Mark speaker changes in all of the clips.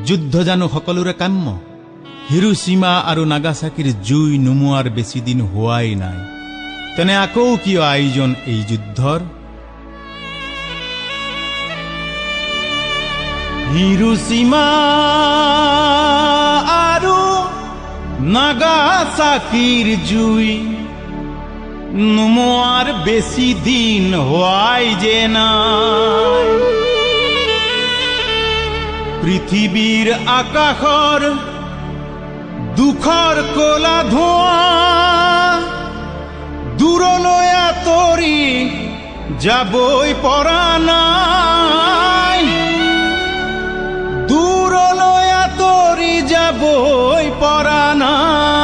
Speaker 1: যুদ্ধ জানো সকলোৰে কাম্য হিৰোশ্বিমা আৰু নাগাসাকিৰ জুই নুমুৱাৰ বেছি দিন হোৱাই নাই তেনে আকৌ কিয় আয়োজন এই যুদ্ধৰ হিৰোশ্বিমা আৰু নাগাসাকিৰ জুই নুমুৱাৰ বেছি দিন হোৱাই যে নাই পৃথিৱীৰ আকাশৰ দুখৰ কলা ধোঁৱা দূৰলৈ আঁতৰি যাবই পৰা নাই দূৰলৈ আঁতৰি যাবই পৰা নাই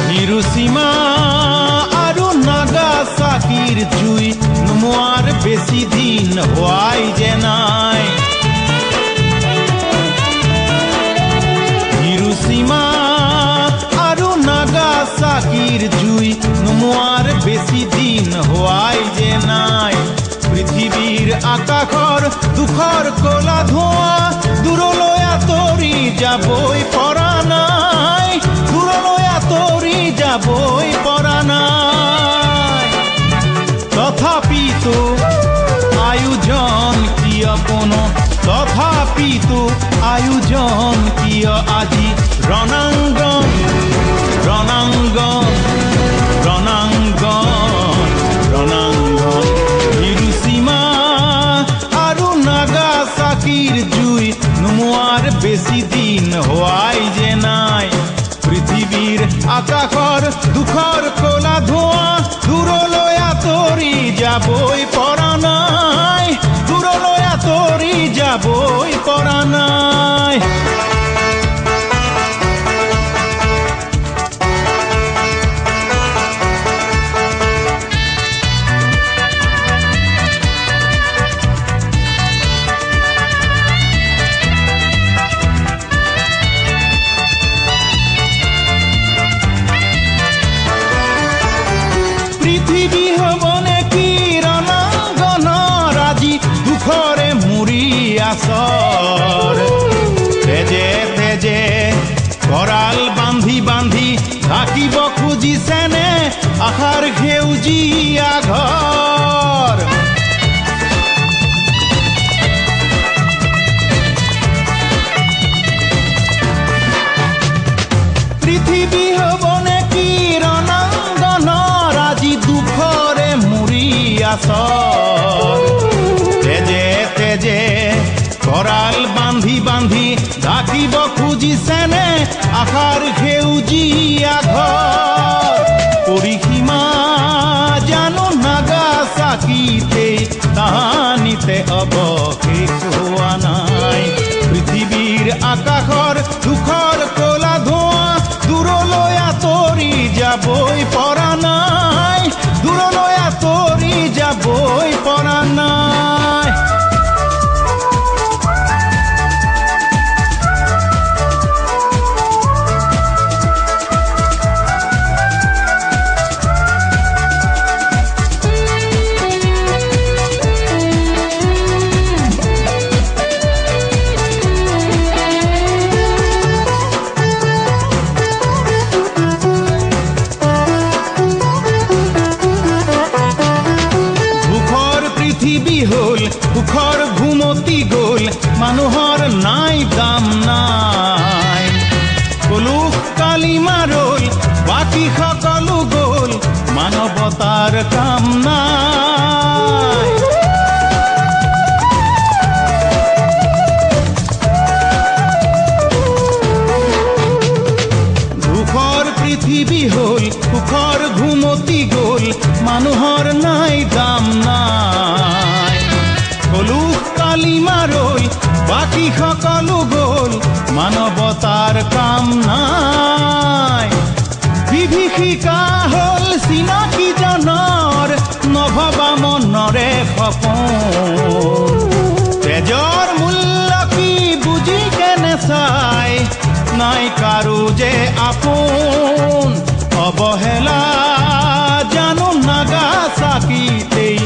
Speaker 1: হিৰোশ্বিমা আৰু নাগাসাকিৰ জুই নুমুৱাৰ বেছি দিন হোৱাই যে নাই হিৰোশ্বিমা আৰু নাগাসাকিৰ জুই নুমুৱাৰ বেছি দিন হোৱাই যে নাই পৃথিৱীৰ আকাশৰ দুখৰ কলা ধোঁৱা দূৰলৈ আঁতৰি যাবই পৰা নাই দূৰলৈ আঁতৰি যাবই পৰা নাই তথাপিতো আয়োজন কিয় কোনো তথাপিতো আয়োজন কিয় আজি ৰণাংগন ৰণাংগন ৰণাংগন ৰণাংগন হিৰোশ্বিমা আৰু নাগাসাকিৰ জুই নুমুৱাৰ বেছি দিন হোৱাই যে নাই পৃথিৱীৰ আকাশৰ দুখৰ কলা ধোঁৱা দূৰলৈ আঁতৰি যাবই পৰা নাই দূৰলৈ আঁতৰি যাবই পৰা নাই পৃথিৱী হ'বনে কি ৰণাংগনৰ আজি দুখৰে মুৰি আচৰ তেজে তেজে কৰাল বান্ধি বান্ধি ঢাকিব খুজিছেনে আশাৰ সেউজীয়া ঘৰ পৃথিৱী হ'বনে কি ৰণাংগনৰ আজি দুখৰে মুৰি আচৰ তেজে তেজে কৰাল বান্ধি বান্ধি ঢাকিব খুজিছেনে আশাৰ সেউজীয়া ঘৰ পৰিসীমা জানো নাগাসাকিতে তাহানিতে অৱশেষ হোৱা নাই পৃথিৱীৰ আকাশৰ দুখৰ কলা ধোঁৱা দূৰলৈ আঁতৰি যাবই পৰা নাই দূৰলৈ আঁতৰি যাবই পৰা নাই পৃথিৱী হ'ল সুখৰ ঘুমতি গ'ল মানুহৰ নাই দাম নাই কলুষ কালিমা ৰ'ল বাকী সকলো গ'ল মানৱতাৰ কাম নাই দুখৰ পৃথিৱী হ'ল সুখৰ ঘুমতি গ'ল মানুহৰ নাই দাম নাই কলুষ হালিমাৰৈ বাকী সকলো গ'ল মানৱতাৰ কাম নাই বিভীষিকা হ'ল চিনাকিজনৰ নভবা মনৰে সপোন তেজৰ মূল্য কি বুজি কেনে চাই নাই কাৰো যে আপোন অৱহেলা জানো নাগাচাকিতেই